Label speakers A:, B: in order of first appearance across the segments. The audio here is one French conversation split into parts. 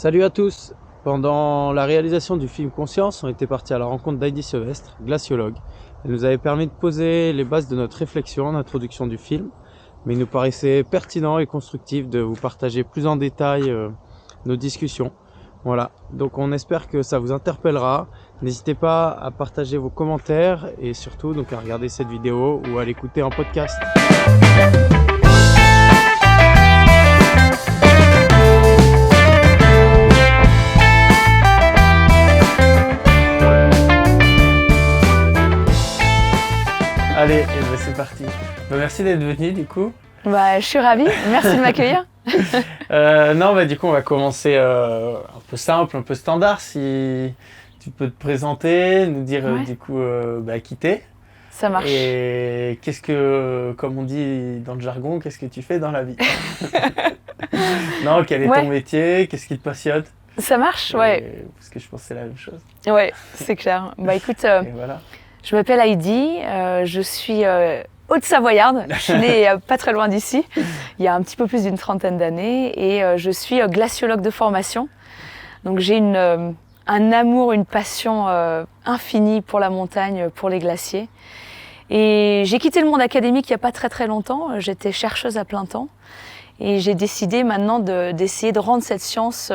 A: Salut à tous! Pendant la réalisation du film Conscience, on était parti à la rencontre d'Heidi Silvestre, glaciologue. Elle nous avait permis de poser les bases de notre réflexion en introduction du film, mais il nous paraissait pertinent et constructif de vous partager plus en détail nos discussions. Voilà, donc on espère que ça vous interpellera. N'hésitez pas à partager vos commentaires et surtout donc à regarder cette vidéo ou à l'écouter en podcast. Allez, c'est parti. Merci d'être venu du coup.
B: Je suis ravie, merci de m'accueillir.
A: Du coup on va commencer un peu simple, un peu standard. Si tu peux te présenter, nous dire du coup qui t'es.
B: Ça marche.
A: Et qu'est-ce que, comme on dit dans le jargon, qu'est-ce que tu fais dans la vie? Non, quel est ton métier? Qu'est-ce qui te passionne?
B: Ça marche, ouais.
A: Parce que je pense que c'est la même chose.
B: Ouais, c'est clair. Écoute,
A: voilà.
B: Je m'appelle Heidi, je suis haute-savoyarde, je suis née pas très loin d'ici, il y a un petit peu plus d'une trentaine d'années, et je suis glaciologue de formation. Donc j'ai un amour, une passion infinie pour la montagne, pour les glaciers. Et j'ai quitté le monde académique il n'y a pas très très longtemps, j'étais chercheuse à plein temps, et j'ai décidé maintenant d'essayer de rendre cette science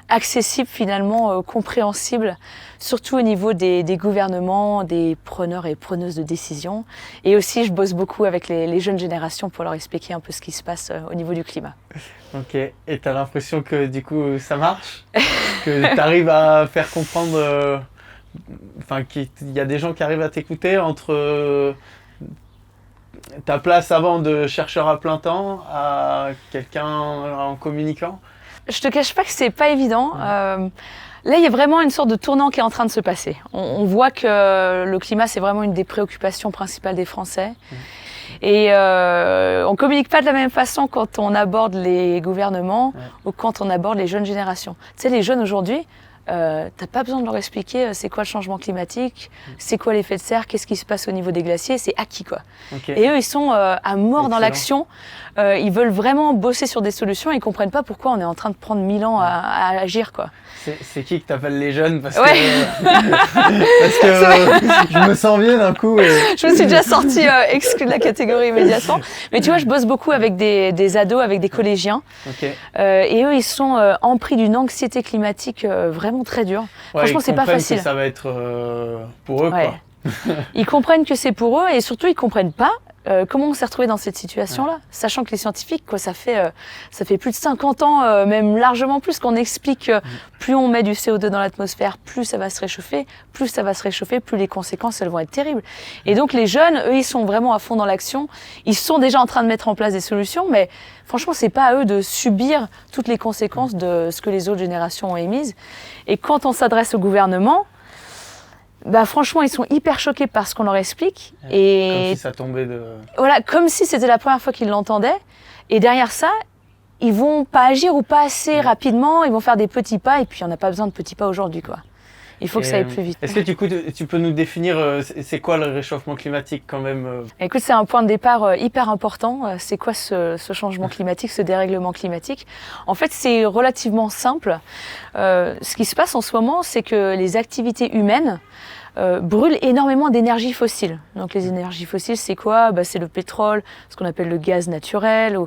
B: accessible, finalement compréhensible, surtout au niveau des gouvernements, des preneurs et preneuses de décision. Et aussi, je bosse beaucoup avec les jeunes générations pour leur expliquer un peu ce qui se passe au niveau du climat. Ok,
A: et tu as l'impression que du coup ça marche? Que tu arrives à faire comprendre, qu'il y a des gens qui arrivent à t'écouter entre ta place avant de chercheur à plein temps à quelqu'un en communiquant?
B: Je te cache pas que c'est pas évident. Là, il y a vraiment une sorte de tournant qui est en train de se passer. On voit que le climat, c'est vraiment une des préoccupations principales des Français. Et on communique pas de la même façon quand on aborde les gouvernements ou quand on aborde les jeunes générations. Tu sais, les jeunes aujourd'hui, t'as pas besoin de leur expliquer c'est quoi le changement climatique, c'est quoi l'effet de serre, qu'est-ce qui se passe au niveau des glaciers, c'est acquis quoi. Et eux, ils sont à mort dans l'action. Ils veulent vraiment bosser sur des solutions. Ils comprennent pas pourquoi on est en train de prendre 1000 ans à agir quoi.
A: C'est qui que t'appelles les jeunes parce que je me sens bien d'un coup.
B: Je me suis déjà sortie exclue de la catégorie immédiatement. Mais tu vois, je bosse beaucoup avec des ados, avec des collégiens. Et eux, ils sont empris d'une anxiété climatique vraiment très dure. Franchement, c'est pas facile.
A: Que ça va être pour eux quoi.
B: Ils comprennent que c'est pour eux et surtout, ils comprennent pas comment on s'est retrouvé dans cette situation-là, sachant que les scientifiques, ça fait plus de 50 ans, même largement plus, qu'on explique que plus on met du CO2 dans l'atmosphère, plus ça va se réchauffer, plus les conséquences elles vont être terribles. Et donc les jeunes, eux, ils sont vraiment à fond dans l'action. Ils sont déjà en train de mettre en place des solutions, mais franchement, c'est pas à eux de subir toutes les conséquences de ce que les autres générations ont émises. Et quand on s'adresse au gouvernement, franchement, ils sont hyper choqués par ce qu'on leur explique. Et
A: comme si ça tombait de...
B: Voilà, comme si c'était la première fois qu'ils l'entendaient. Et derrière ça, ils vont pas agir ou pas assez rapidement. Ils vont faire des petits pas. Et puis, il n'y en a pas besoin de petits pas aujourd'hui, quoi. Il faut que ça aille plus vite.
A: Est-ce que tu peux nous définir c'est quoi le réchauffement climatique quand même?
B: Écoute, c'est un point de départ hyper important. C'est quoi ce changement climatique, ce dérèglement climatique? En fait, c'est relativement simple. Ce qui se passe en ce moment, c'est que les activités humaines brûlent énormément d'énergie fossile. Donc les énergies fossiles, c'est quoi? C'est le pétrole, ce qu'on appelle le gaz naturel.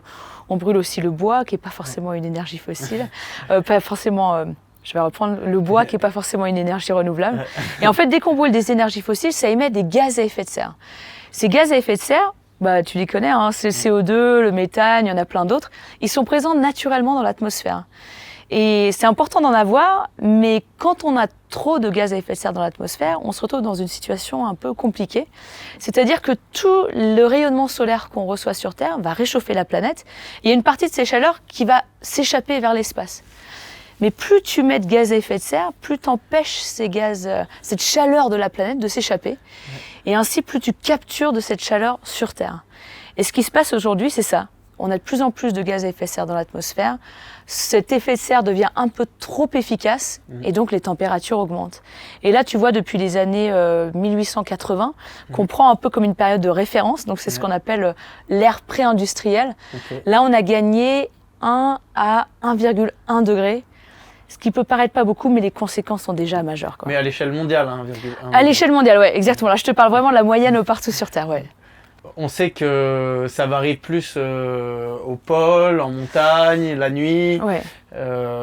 B: On brûle aussi le bois, qui n'est pas forcément une énergie fossile. Pas forcément... Je vais reprendre le bois qui n'est pas forcément une énergie renouvelable. Et en fait, dès qu'on brûle des énergies fossiles, ça émet des gaz à effet de serre. Ces gaz à effet de serre, tu les connais, c'est le CO2, le méthane, il y en a plein d'autres. Ils sont présents naturellement dans l'atmosphère. Et c'est important d'en avoir, mais quand on a trop de gaz à effet de serre dans l'atmosphère, on se retrouve dans une situation un peu compliquée. C'est-à-dire que tout le rayonnement solaire qu'on reçoit sur Terre va réchauffer la planète. Il y a une partie de ces chaleurs qui va s'échapper vers l'espace. Mais plus tu mets de gaz à effet de serre, plus tu empêches cette chaleur de la planète de s'échapper. Et ainsi, plus tu captures de cette chaleur sur Terre. Et ce qui se passe aujourd'hui, c'est ça. On a de plus en plus de gaz à effet de serre dans l'atmosphère. Cet effet de serre devient un peu trop efficace et donc les températures augmentent. Et là, tu vois, depuis les années 1880, qu'on prend un peu comme une période de référence, donc c'est ce qu'on appelle l'ère pré-industrielle. Là, on a gagné 1 à 1,1 degré Ce qui peut paraître pas beaucoup, mais les conséquences sont déjà majeures, quoi.
A: Mais à l'échelle mondiale, 1,1.
B: À l'échelle mondiale, ouais, exactement. Là, je te parle vraiment de la moyenne partout sur Terre, ouais.
A: On sait que ça varie plus au pôle, en montagne, la nuit.
B: Ouais.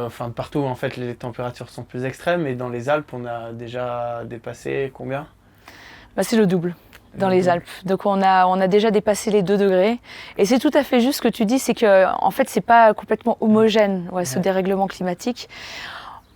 A: Enfin, partout, en fait, les températures sont plus extrêmes. Et dans les Alpes, on a déjà dépassé combien?
B: Bah, c'est le double dans les Alpes. Donc on a déjà dépassé les 2 degrés. Et c'est tout à fait juste ce que tu dis, c'est que en fait, c'est pas complètement homogène, ce dérèglement climatique.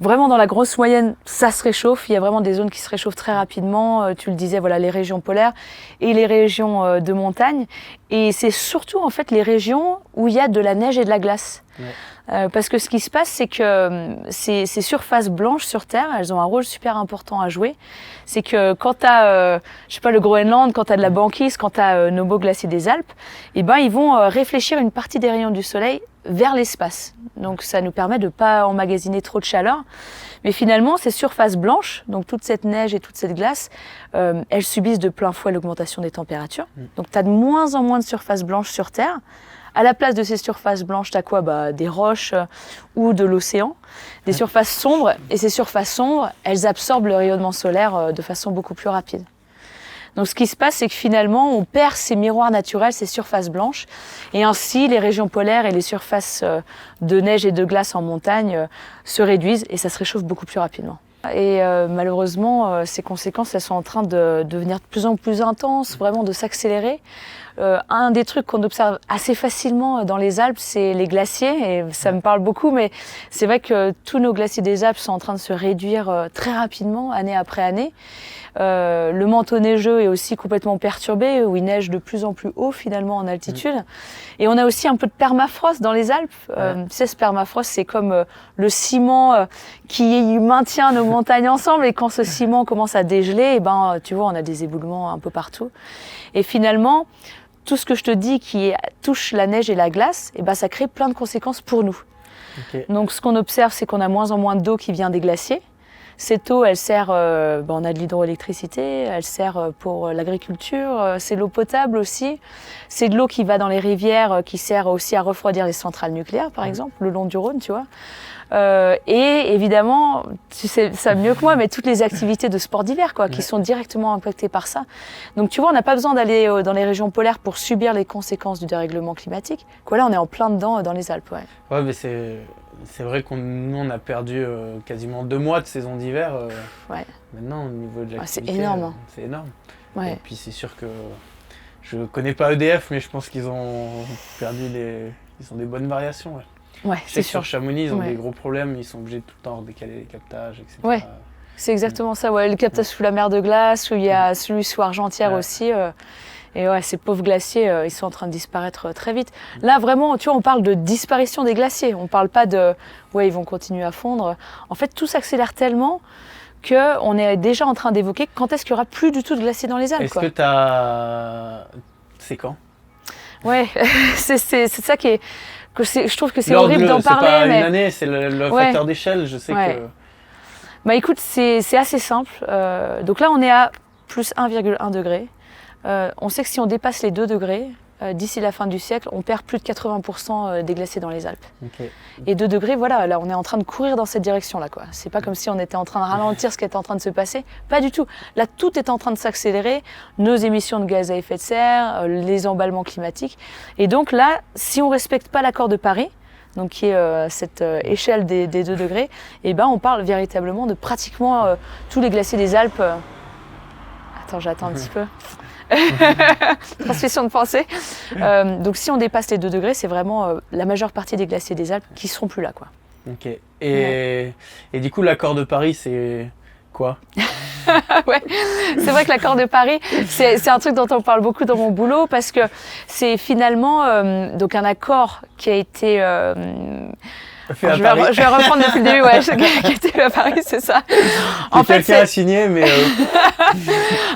B: Vraiment, dans la grosse moyenne, ça se réchauffe. Il y a vraiment des zones qui se réchauffent très rapidement. Tu le disais, voilà, les régions polaires et les régions de montagne. Et c'est surtout, en fait, les régions où il y a de la neige et de la glace. Ouais. Parce que ce qui se passe, c'est que ces surfaces blanches sur Terre, elles ont un rôle super important à jouer. C'est que quand tu as, je sais pas, le Groenland, quand tu as de la banquise, quand tu as nos beaux glaciers des Alpes, eh ben, ils vont réfléchir une partie des rayons du soleil vers l'espace. Donc ça nous permet de ne pas emmagasiner trop de chaleur. Mais finalement, ces surfaces blanches, donc toute cette neige et toute cette glace, elles subissent de plein fouet l'augmentation des températures. Donc tu as de moins en moins de surfaces blanches sur Terre. À la place de ces surfaces blanches, tu as quoi? Des roches ou de l'océan, des surfaces sombres. Et ces surfaces sombres, elles absorbent le rayonnement solaire de façon beaucoup plus rapide. Donc ce qui se passe, c'est que finalement, on perd ces miroirs naturels, ces surfaces blanches. Et ainsi, les régions polaires et les surfaces de neige et de glace en montagne se réduisent et ça se réchauffe beaucoup plus rapidement. Et malheureusement, ces conséquences, elles sont en train de devenir de plus en plus intenses, vraiment de s'accélérer. Un des trucs qu'on observe assez facilement dans les Alpes, c'est les glaciers, et ça me parle beaucoup, mais c'est vrai que tous nos glaciers des Alpes sont en train de se réduire très rapidement, année après année. Le manteau neigeux est aussi complètement perturbé, où il neige de plus en plus haut finalement en altitude. Et on a aussi un peu de permafrost dans les Alpes. Tu sais, ce permafrost, c'est comme le ciment qui maintient nos montagnes ensemble. Et quand ce ciment commence à dégeler, et ben, tu vois, on a des éboulements un peu partout. Et finalement, tout ce que je te dis qui touche la neige et la glace, et ben, ça crée plein de conséquences pour nous. Okay. Donc ce qu'on observe, c'est qu'on a moins en moins d'eau qui vient des glaciers. Cette eau, elle sert, on a de l'hydroélectricité, elle sert pour l'agriculture, c'est l'eau potable aussi. C'est de l'eau qui va dans les rivières, qui sert aussi à refroidir les centrales nucléaires, par exemple, le long du Rhône, tu vois. Et évidemment, tu sais ça mieux que moi, mais toutes les activités de sport d'hiver, quoi, qui sont directement impactées par ça. Donc tu vois, on n'a pas besoin d'aller dans les régions polaires pour subir les conséquences du dérèglement climatique. Quoi, là, on est en plein dedans dans les Alpes.
A: Ouais, mais c'est vrai nous, on a perdu quasiment 2 mois de saison d'hiver. Maintenant, au niveau de l'activité,
B: c'est énorme.
A: C'est énorme.
B: Ouais.
A: Et puis c'est sûr que je connais pas EDF, mais je pense qu'ils ont perdu ils ont des bonnes variations.
B: Ouais, c'est sûr.
A: Sur Chamonix, ils ont des gros problèmes, ils sont obligés de tout le temps redécaler les captages, etc.
B: Ouais, c'est exactement ça. Ouais, le captage sous la mer de glace, où il y a celui sous Argentière aussi. Et ouais, ces pauvres glaciers, ils sont en train de disparaître très vite. Là, vraiment, tu vois, on parle de disparition des glaciers. On parle pas de, ils vont continuer à fondre. En fait, tout s'accélère tellement qu'on est déjà en train d'évoquer quand est-ce qu'il n'y aura plus du tout de glaciers dans les Alpes.
A: Est-ce que c'est quand?
B: Ouais, c'est ça qui est... je trouve que c'est horrible d'en parler.
A: C'est pas une année, c'est le facteur d'échelle. Je sais que...
B: Bah écoute, c'est assez simple. Donc là, on est à plus 1,1 degré. On sait que si on dépasse les 2 degrés, d'ici la fin du siècle, on perd plus de 80% des glaciers dans les Alpes. Okay. Et 2 degrés, voilà, là on est en train de courir dans cette direction-là, quoi. C'est pas comme si on était en train de ralentir ce qui était en train de se passer. Pas du tout. Là, tout est en train de s'accélérer. Nos émissions de gaz à effet de serre, les emballements climatiques. Et donc là, si on respecte pas l'accord de Paris, donc qui est cette échelle des 2 degrés, et ben on parle véritablement de pratiquement tous les glaciers des Alpes. Attends, j'attends un petit peu. Transmission de pensée. Donc si on dépasse les 2 degrés, c'est vraiment la majeure partie des glaciers des Alpes qui seront plus là, quoi.
A: Ok. Et du coup, l'accord de Paris, c'est quoi?
B: Ouais, c'est vrai que l'accord de Paris, c'est un truc dont on parle beaucoup dans mon boulot parce que c'est finalement donc un accord qui a été je vais reprendre depuis le début, qui était à Paris, c'est ça.
A: En fait, quelqu'un a signé, mais...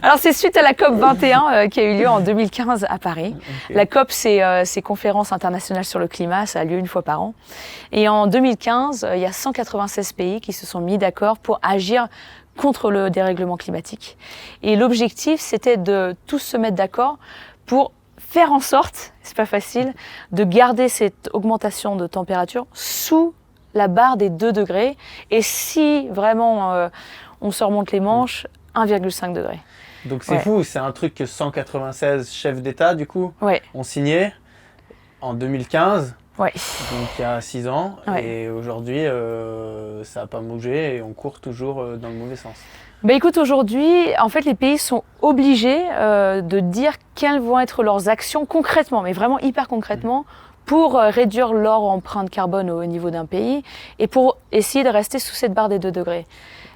B: Alors, c'est suite à la COP 21 qui a eu lieu en 2015 à Paris. Okay. La COP, c'est Conférence internationale sur le climat, ça a lieu une fois par an. Et en 2015, il y a 196 pays qui se sont mis d'accord pour agir contre le dérèglement climatique. Et l'objectif, c'était de tous se mettre d'accord pour faire en sorte, c'est pas facile, de garder cette augmentation de température sous la barre des 2 degrés. Et si vraiment on se remonte les manches, 1,5 degrés.
A: Donc c'est fou, c'est un truc que 196 chefs d'État, du coup, ont signé en 2015.
B: Ouais.
A: Donc il y a 6 ans, et aujourd'hui ça n'a pas bougé et on court toujours dans le mauvais sens.
B: Bah écoute, aujourd'hui, en fait, les pays sont obligés de dire quelles vont être leurs actions concrètement, mais vraiment hyper concrètement, pour réduire leur empreinte carbone au niveau d'un pays et pour essayer de rester sous cette barre des 2 degrés.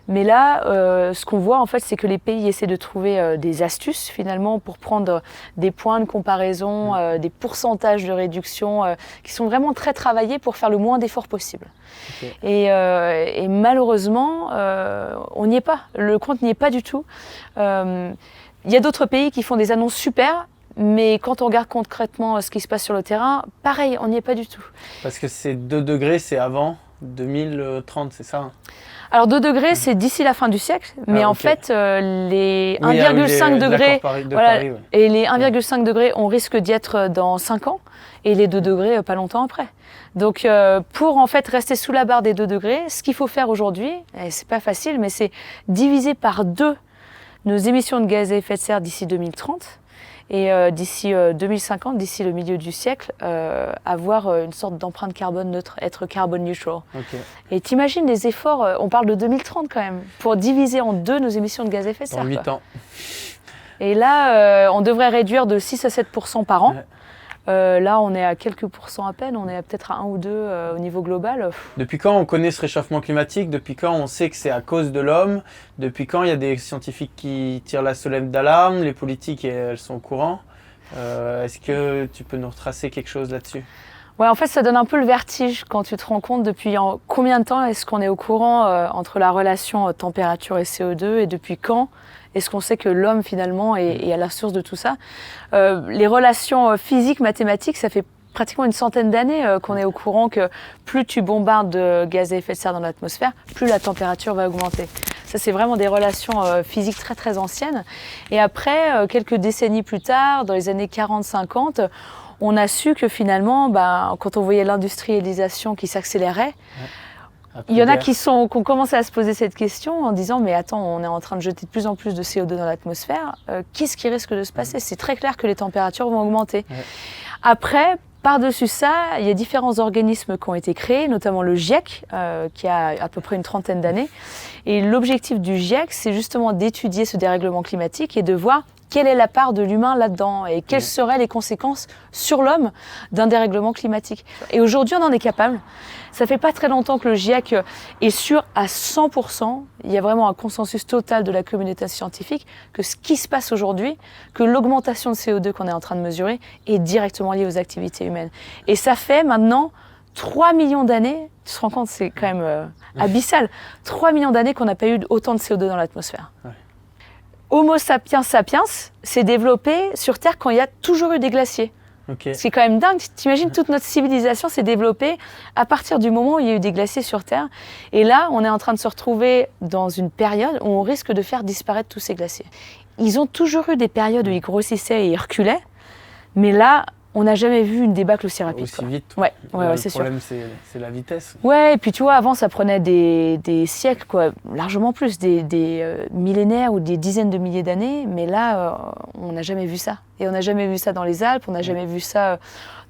B: Mais là, ce qu'on voit en fait, c'est que les pays essaient de trouver des astuces finalement pour prendre des points de comparaison, des pourcentages de réduction qui sont vraiment très travaillés pour faire le moins d'efforts possible. Okay. Et malheureusement, on n'y est pas. Le compte n'y est pas du tout. Il y a d'autres pays qui font des annonces super. Mais quand on regarde concrètement ce qui se passe sur le terrain, pareil, on n'y est pas du tout.
A: Parce que ces 2 degrés, c'est avant 2030, c'est ça?
B: Alors 2 degrés, c'est d'ici la fin du siècle, mais en fait, les 1,5 degrés et les 1,5 degrés, on risque d'y être dans 5 ans, et les 2 degrés, pas longtemps après. Donc pour en fait rester sous la barre des 2 degrés, ce qu'il faut faire aujourd'hui, et c'est pas facile, mais c'est diviser par 2 nos émissions de gaz à effet de serre d'ici 2030. Et d'ici 2050, d'ici le milieu du siècle, avoir une sorte d'empreinte carbone neutre, être carbone neutral. Okay. Et t'imagines les efforts, on parle de 2030 quand même, pour diviser en 2 nos émissions de gaz à effet de serre.
A: Dans 8 ans.
B: Et là, on devrait réduire de 6 à 7% par an. Là, on est à quelques pourcents à peine, on est peut-être à 1 ou 2 au niveau global.
A: Depuis quand on connaît ce réchauffement climatique? Depuis quand on sait que c'est à cause de l'homme? Depuis quand il y a des scientifiques qui tirent la sonnette d'alarme? Les politiques, elles sont au courant. Est-ce que tu peux nous retracer quelque chose là-dessus?
B: Ouais, en fait, ça donne un peu le vertige quand tu te rends compte depuis combien de temps est-ce qu'on est au courant entre la relation température et CO2 et depuis quand est-ce qu'on sait que l'homme finalement est à la source de tout ça. Les relations physiques, mathématiques, ça fait pratiquement une centaine d'années qu'on est au courant que plus tu bombardes de gaz à effet de serre dans l'atmosphère, plus la température va augmenter. Ça, c'est vraiment des relations physiques très très anciennes. Et après, quelques décennies plus tard, dans les années 40-50, on a su que finalement, quand on voyait l'industrialisation qui s'accélérait, il y en a qui ont commencé à se poser cette question en disant mais attends, on est en train de jeter de plus en plus de CO2 dans l'atmosphère, qu'est-ce qui risque de se passer? C'est très clair que les températures vont augmenter. Après, par-dessus ça, il y a différents organismes qui ont été créés, notamment le GIEC, qui a à peu près une trentaine d'années. Et l'objectif du GIEC, c'est justement d'étudier ce dérèglement climatique et de voir quelle est la part de l'humain là-dedans et quelles seraient les conséquences sur l'homme d'un dérèglement climatique. Et aujourd'hui, on en est capable. Ça fait pas très longtemps que le GIEC est sûr à 100%, il y a vraiment un consensus total de la communauté scientifique, que ce qui se passe aujourd'hui, que l'augmentation de CO2 qu'on est en train de mesurer est directement liée aux activités humaines. Et ça fait maintenant 3 millions d'années, tu te rends compte, c'est quand même abyssal, 3 millions d'années qu'on n'a pas eu autant de CO2 dans l'atmosphère. Ouais. Homo sapiens sapiens s'est développé sur Terre quand il y a toujours eu des glaciers. Okay. C'est quand même dingue. T'imagines, toute notre civilisation s'est développée à partir du moment où il y a eu des glaciers sur Terre. Et là, on est en train de se retrouver dans une période où on risque de faire disparaître tous ces glaciers. Ils ont toujours eu des périodes où ils grossissaient et ils reculaient. Mais là, on n'a jamais vu une débâcle aussi rapide.
A: Aussi vite.
B: Ouais, c'est sûr.
A: Le problème, c'est la vitesse.
B: Ouais, et puis tu vois, avant, ça prenait des siècles, quoi, largement plus, des millénaires ou des dizaines de milliers d'années. Mais là, on n'a jamais vu ça. Et on n'a jamais vu ça dans les Alpes, on n'a jamais vu ça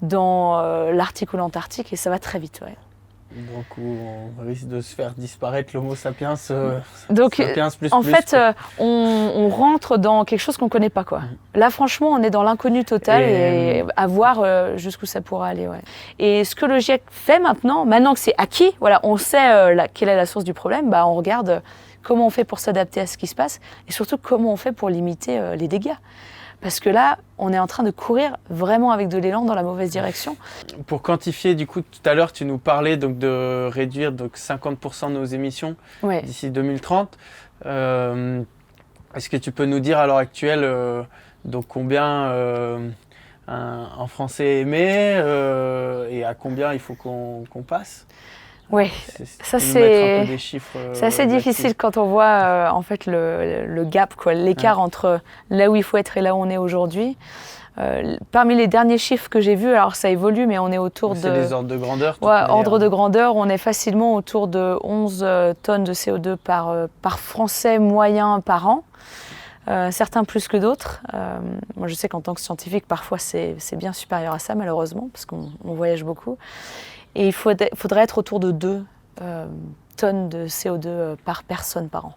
B: dans l'Arctique ou l'Antarctique, et ça va très vite, ouais.
A: Donc on risque de se faire disparaître l'Homo sapiens.
B: Donc
A: sapiens
B: en fait, on rentre dans quelque chose qu'on ne connaît pas, quoi. Là, franchement, on est dans l'inconnu total et à voir jusqu'où ça pourra aller. Ouais. Et ce que le GIEC fait maintenant que c'est acquis, voilà, on sait quelle est la source du problème, on regarde comment on fait pour s'adapter à ce qui se passe et surtout comment on fait pour limiter les dégâts. Parce que là, on est en train de courir vraiment avec de l'élan dans la mauvaise direction.
A: Pour quantifier, du coup, tout à l'heure, tu nous parlais donc, de réduire donc, 50% de nos émissions d'ici 2030. Est-ce que tu peux nous dire à l'heure actuelle donc, combien un Français émet et à combien il faut qu'on passe?
B: Oui, ça c'est assez difficile quand on voit en fait le gap, quoi, l'écart entre là où il faut être et là où on est aujourd'hui. Parmi les derniers chiffres que j'ai vus, alors ça évolue, mais on est autour de...
A: C'est les ordres de grandeur.
B: Ordre de grandeur, on est facilement autour de 11 tonnes de CO2 par Français moyen par an. Certains plus que d'autres. Moi, je sais qu'en tant que scientifique, parfois, c'est bien supérieur à ça, malheureusement, parce qu'on voyage beaucoup. Et il faudrait être autour de 2 tonnes de CO2 par personne par an.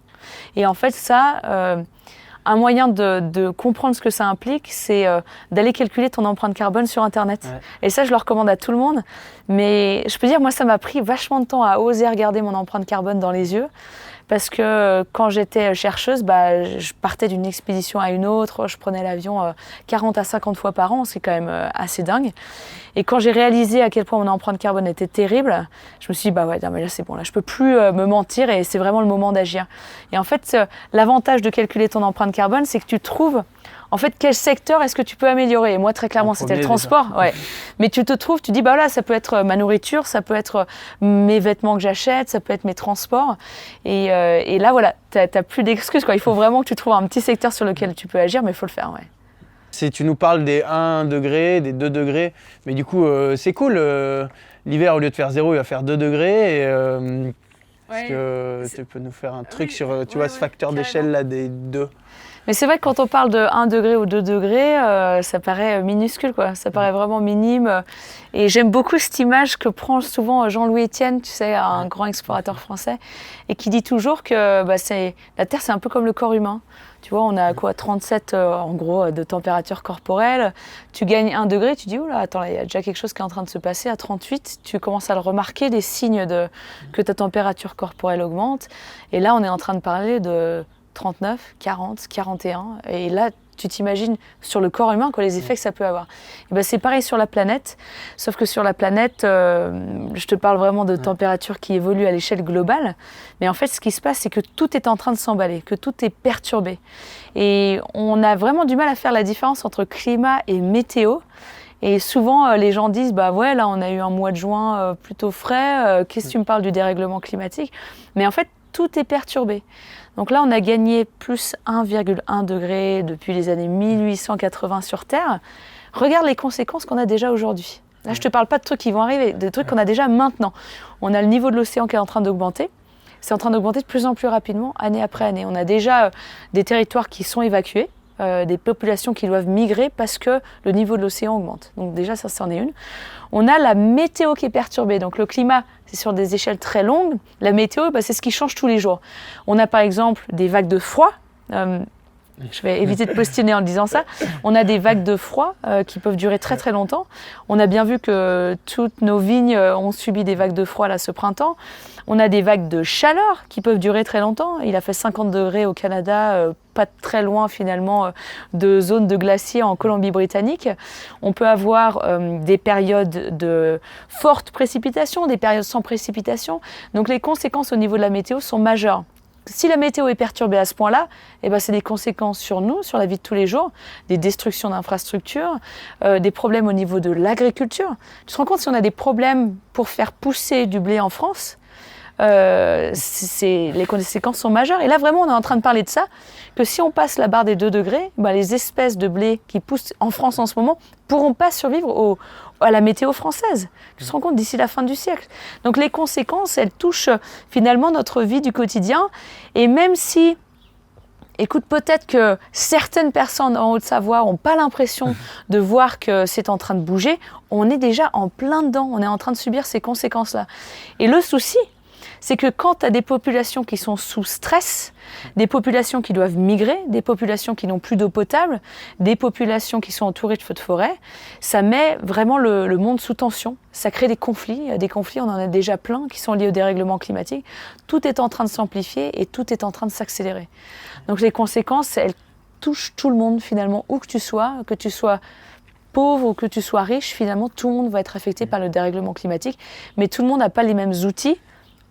B: Et en fait, ça, un moyen de comprendre ce que ça implique, c'est d'aller calculer ton empreinte carbone sur Internet. Ouais. Et ça, je le recommande à tout le monde. Mais je peux dire, moi, ça m'a pris vachement de temps à oser regarder mon empreinte carbone dans les yeux. Parce que quand j'étais chercheuse, je partais d'une expédition à une autre, je prenais l'avion 40 à 50 fois par an, c'est quand même assez dingue. Et quand j'ai réalisé à quel point mon empreinte carbone était terrible, je me suis dit, non, mais là c'est bon, là je peux plus me mentir et c'est vraiment le moment d'agir. Et en fait, l'avantage de calculer ton empreinte carbone, c'est que tu trouves en fait, quel secteur est-ce que tu peux améliorer? Et moi, très clairement, c'était le transport. Ouais. Mais tu te trouves, tu dis, là, ça peut être ma nourriture, ça peut être mes vêtements que j'achète, ça peut être mes transports. Et là, voilà, tu n'as plus d'excuses, quoi. Il faut vraiment que tu trouves un petit secteur sur lequel tu peux agir, mais il faut le faire, ouais.
A: Tu nous parles des 1 degré, des 2 degrés, mais du coup, c'est cool. L'hiver, au lieu de faire 0, il va faire 2 degrés. Est-ce que tu peux nous faire un truc sur ce facteur d'échelle là des 2?
B: Mais c'est vrai que quand on parle de 1 degré ou 2 degrés, ça paraît minuscule, quoi. Ça paraît vraiment minime. Et j'aime beaucoup cette image que prend souvent Jean-Louis Etienne, tu sais, un grand explorateur français, et qui dit toujours que la Terre, c'est un peu comme le corps humain. Tu vois, on a 37 en gros de température corporelle. Tu gagnes 1 degré, tu dis, oula, attends, il y a déjà quelque chose qui est en train de se passer. À 38, tu commences à le remarquer, des signes que ta température corporelle augmente. Et là, on est en train de parler de 39, 40, 41. Et là, tu t'imagines sur le corps humain les effets que ça peut avoir. Et c'est pareil sur la planète, sauf que sur la planète, je te parle vraiment de température qui évolue à l'échelle globale. Mais en fait, ce qui se passe, c'est que tout est en train de s'emballer, que tout est perturbé. Et on a vraiment du mal à faire la différence entre climat et météo. Et souvent, les gens disent, là, on a eu un mois de juin plutôt frais. Qu'est-ce que tu me parles du dérèglement climatique? Mais en fait, tout est perturbé. Donc là, on a gagné plus 1,1 degré depuis les années 1880 sur Terre. Regarde les conséquences qu'on a déjà aujourd'hui. Là, je ne te parle pas de trucs qui vont arriver, de trucs qu'on a déjà maintenant. On a le niveau de l'océan qui est en train d'augmenter. C'est en train d'augmenter de plus en plus rapidement, année après année. On a déjà des territoires qui sont évacués, des populations qui doivent migrer parce que le niveau de l'océan augmente. Donc déjà, ça, c'en est une. On a la météo qui est perturbée. Donc le climat, c'est sur des échelles très longues. La météo, c'est ce qui change tous les jours. On a par exemple des vagues de froid. Je vais éviter de postillonner en disant ça. On a des vagues de froid qui peuvent durer très très longtemps. On a bien vu que toutes nos vignes ont subi des vagues de froid là ce printemps. On a des vagues de chaleur qui peuvent durer très longtemps. Il a fait 50 degrés au Canada, pas très loin finalement de zones de glaciers en Colombie-Britannique. On peut avoir des périodes de fortes précipitations, des périodes sans précipitation. Donc les conséquences au niveau de la météo sont majeures. Si la météo est perturbée à ce point-là, c'est des conséquences sur nous, sur la vie de tous les jours, des destructions d'infrastructures, des problèmes au niveau de l'agriculture. Tu te rends compte, si on a des problèmes pour faire pousser du blé en France, les conséquences sont majeures. Et là, vraiment, on est en train de parler de ça, que si on passe la barre des 2 degrés, les espèces de blé qui poussent en France en ce moment ne pourront pas survivre à la météo française. Tu te rends compte, d'ici la fin du siècle. Donc les conséquences, elles touchent finalement notre vie du quotidien. Et même si, écoute, peut-être que certaines personnes en Haute-Savoie n'ont pas l'impression de voir que c'est en train de bouger, on est déjà en plein dedans, on est en train de subir ces conséquences-là. Et le souci, c'est que quand tu as des populations qui sont sous stress, des populations qui doivent migrer, des populations qui n'ont plus d'eau potable, des populations qui sont entourées de feux de forêt, ça met vraiment le monde sous tension. Ça crée des conflits, on en a déjà plein qui sont liés au dérèglement climatique. Tout est en train de s'amplifier et tout est en train de s'accélérer. Donc les conséquences, elles touchent tout le monde finalement, où que tu sois pauvre ou que tu sois riche, finalement tout le monde va être affecté par le dérèglement climatique, mais tout le monde n'a pas les mêmes outils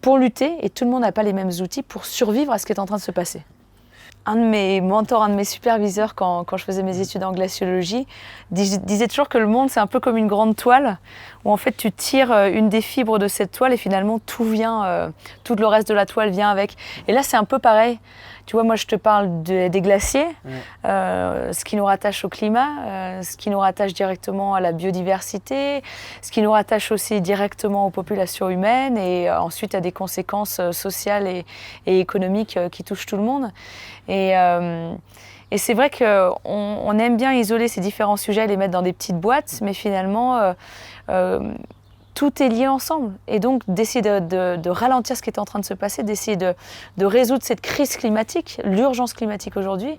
B: pour lutter et tout le monde n'a pas les mêmes outils pour survivre à ce qui est en train de se passer. un de mes mentors, un de mes superviseurs quand je faisais mes études en glaciologie, disait toujours que le monde c'est un peu comme une grande toile où en fait tu tires une des fibres de cette toile et finalement tout le reste de la toile vient avec. Et là c'est un peu pareil. Tu vois, moi je te parle des glaciers, ce qui nous rattache au climat, ce qui nous rattache directement à la biodiversité, ce qui nous rattache aussi directement aux populations humaines et ensuite à des conséquences sociales et économiques qui touchent tout le monde. Et c'est vrai qu'on aime bien isoler ces différents sujets, les mettre dans des petites boîtes, mais finalement, tout est lié ensemble. Et donc, d'essayer de ralentir ce qui est en train de se passer, d'essayer de résoudre cette crise climatique, l'urgence climatique aujourd'hui,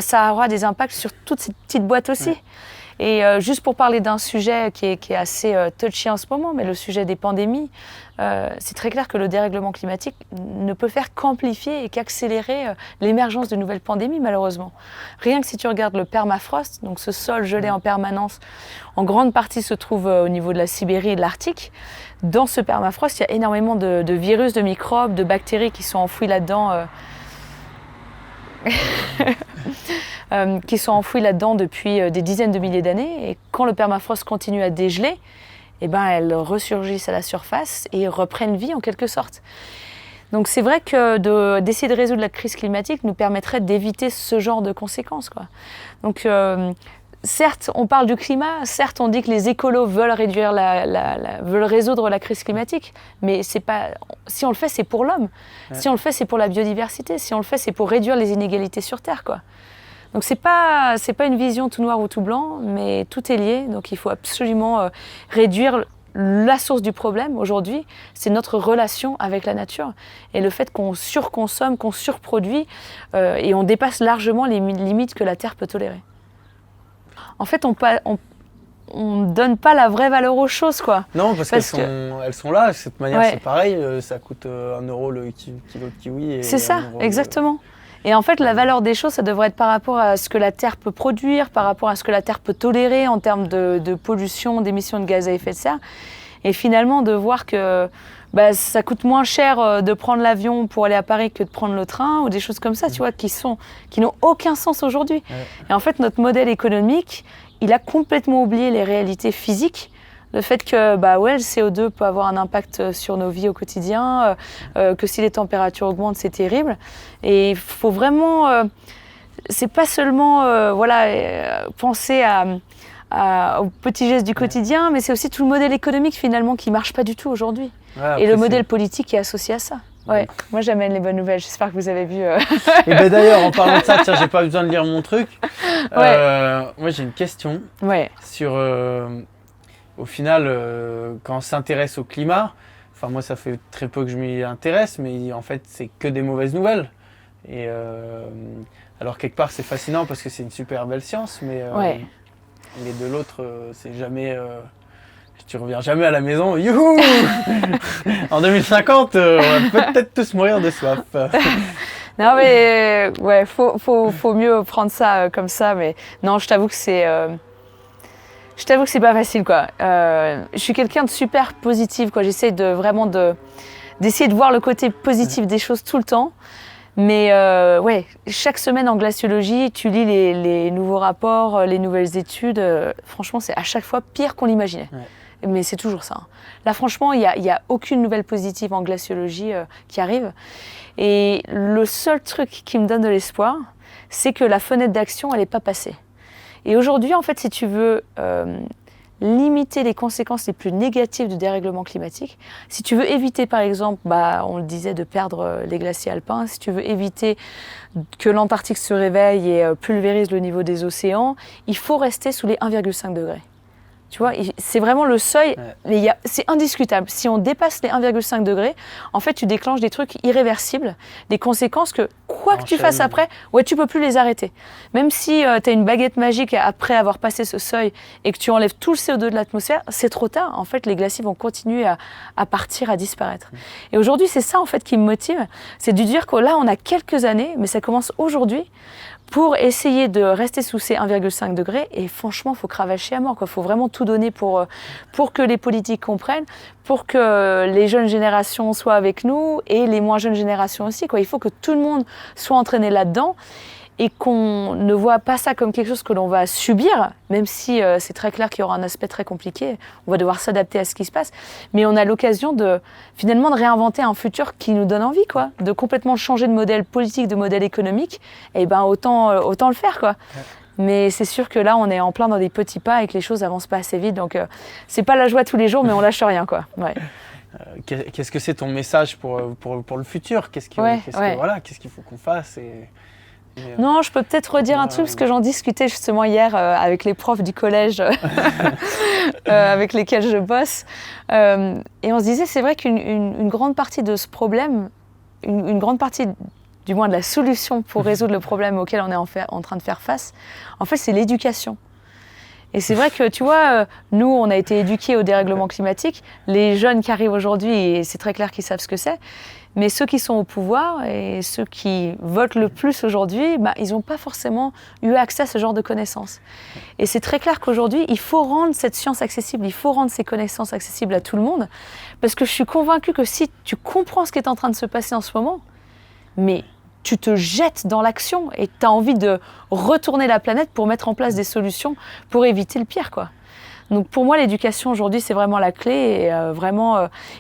B: ça aura des impacts sur toutes ces petites boîtes aussi. Ouais. Et juste pour parler d'un sujet qui est assez touchy en ce moment, mais le sujet des pandémies, c'est très clair que le dérèglement climatique ne peut faire qu'amplifier et qu'accélérer l'émergence de nouvelles pandémies, malheureusement. Rien que si tu regardes le permafrost, donc ce sol gelé en permanence, en grande partie se trouve au niveau de la Sibérie et de l'Arctique. Dans ce permafrost, il y a énormément de virus, de microbes, de bactéries qui sont enfouis là-dedans. Qui sont enfouis là-dedans depuis des dizaines de milliers d'années. Et quand le permafrost continue à dégeler, elles ressurgissent à la surface et reprennent vie en quelque sorte. Donc c'est vrai que d'essayer de résoudre la crise climatique nous permettrait d'éviter ce genre de conséquences, quoi. Donc certes, on parle du climat, certes on dit que les écolos veulent veulent résoudre la crise climatique, mais c'est pas, si on le fait, c'est pour l'homme. Ouais. Si on le fait, c'est pour la biodiversité. Si on le fait, c'est pour réduire les inégalités sur Terre, quoi. Donc c'est pas une vision tout noir ou tout blanc, mais tout est lié. Donc il faut absolument réduire la source du problème aujourd'hui, c'est notre relation avec la nature et le fait qu'on surconsomme, qu'on surproduit et on dépasse largement les limites que la Terre peut tolérer. En fait, on donne pas la vraie valeur aux choses, quoi.
A: Non, parce qu'elles sont là. De cette manière, c'est pareil. Ça coûte 1 euro le kilo de kiwi.
B: C'est ça, exactement. Et en fait, la valeur des choses, ça devrait être par rapport à ce que la Terre peut produire, par rapport à ce que la Terre peut tolérer en termes de pollution, d'émissions de gaz à effet de serre. Et finalement, de voir que ça coûte moins cher de prendre l'avion pour aller à Paris que de prendre le train, ou des choses comme ça, tu vois, qui n'ont aucun sens aujourd'hui. Ouais. Et en fait, notre modèle économique, il a complètement oublié les réalités physiques. Le fait que le CO2 peut avoir un impact sur nos vies au quotidien, que si les températures augmentent, c'est terrible. Et il faut vraiment... c'est pas seulement penser aux petits gestes du quotidien, mais c'est aussi tout le modèle économique finalement qui ne marche pas du tout aujourd'hui. Ouais, et le modèle politique qui est associé à ça. Ouais. Moi j'amène les bonnes nouvelles, j'espère que vous avez vu.
A: Et d'ailleurs, en parlant de ça, tiens, j'ai pas besoin de lire mon truc. Moi j'ai une question sur... Au final, quand on s'intéresse au climat, enfin moi ça fait très peu que je m'y intéresse, mais en fait c'est que des mauvaises nouvelles. Et alors quelque part c'est fascinant parce que c'est une super belle science, mais de l'autre c'est jamais, tu reviens jamais à la maison. Youhou. En 2050, on va peut-être tous mourir de soif.
B: Non mais faut mieux prendre ça comme ça, mais non, je t'avoue que c'est pas facile, quoi. Je suis quelqu'un de super positive, quoi. J'essaie d'essayer de voir le côté positif des choses tout le temps. Mais chaque semaine en glaciologie, tu lis les nouveaux rapports, les nouvelles études. Franchement, c'est à chaque fois pire qu'on l'imaginait. Ouais. Mais c'est toujours ça. Là, franchement, il y a aucune nouvelle positive en glaciologie qui arrive. Et le seul truc qui me donne de l'espoir, c'est que la fenêtre d'action, elle n'est pas passée. Et aujourd'hui, en fait, si tu veux limiter les conséquences les plus négatives du dérèglement climatique, si tu veux éviter, par exemple, on le disait, de perdre les glaciers alpins, si tu veux éviter que l'Antarctique se réveille et pulvérise le niveau des océans, il faut rester sous les 1,5 degrés. Tu vois, c'est vraiment le seuil, c'est indiscutable. Si on dépasse les 1,5 degrés, en fait, tu déclenches des trucs irréversibles, des conséquences que, quoi que tu fasses après, tu peux plus les arrêter. Même si tu as une baguette magique après avoir passé ce seuil et que tu enlèves tout le CO2 de l'atmosphère, c'est trop tard. En fait, les glaciers vont continuer à partir, à disparaître. Et aujourd'hui, c'est ça, en fait, qui me motive. C'est de dire que là, on a quelques années, mais ça commence aujourd'hui, pour essayer de rester sous ces 1,5 degrés. Et franchement, il faut cravacher à mort, quoi. Il faut vraiment tout donner pour que les politiques comprennent, pour que les jeunes générations soient avec nous et les moins jeunes générations aussi, quoi. Il faut que tout le monde soit entraîné là-dedans et qu'on ne voit pas ça comme quelque chose que l'on va subir, même si c'est très clair qu'il y aura un aspect très compliqué. On va devoir s'adapter à ce qui se passe. Mais on a l'occasion finalement de réinventer un futur qui nous donne envie, quoi. De complètement changer de modèle politique, de modèle économique. Et ben autant le faire, quoi. Ouais. Mais c'est sûr que là, on est en plein dans des petits pas et que les choses avancent pas assez vite. Donc c'est pas la joie tous les jours, mais on lâche rien, quoi. Ouais.
A: Qu'est-ce que c'est ton message pour le futur? Qu'est-ce qu'il faut qu'on fasse
B: Non, je peux peut-être redire un truc, parce que j'en discutais justement hier avec les profs du collège avec lesquels je bosse. Et on se disait, c'est vrai qu'une grande partie de ce problème, une grande partie du moins de la solution pour résoudre le problème auquel on est en train de faire face, en fait, c'est l'éducation. Et c'est vrai que, tu vois, nous, on a été éduqués au dérèglement climatique. Les jeunes qui arrivent aujourd'hui, et c'est très clair qu'ils savent ce que c'est. Mais ceux qui sont au pouvoir et ceux qui votent le plus aujourd'hui, ils n'ont pas forcément eu accès à ce genre de connaissances. Et c'est très clair qu'aujourd'hui, il faut rendre cette science accessible, il faut rendre ces connaissances accessibles à tout le monde. Parce que je suis convaincue que si tu comprends ce qui est en train de se passer en ce moment, mais tu te jettes dans l'action et tu as envie de retourner la planète pour mettre en place des solutions pour éviter le pire, quoi. Donc pour moi, l'éducation aujourd'hui, c'est vraiment la clé. Et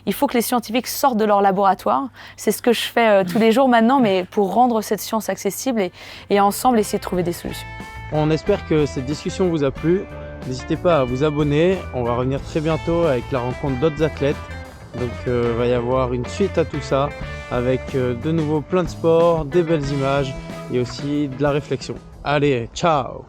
B: il faut que les scientifiques sortent de leur laboratoire. C'est ce que je fais tous les jours maintenant, mais pour rendre cette science accessible et ensemble essayer de trouver des solutions.
A: On espère que cette discussion vous a plu. N'hésitez pas à vous abonner. On va revenir très bientôt avec la rencontre d'autres athlètes. Donc il va y avoir une suite à tout ça, avec de nouveau plein de sports, des belles images et aussi de la réflexion. Allez, ciao!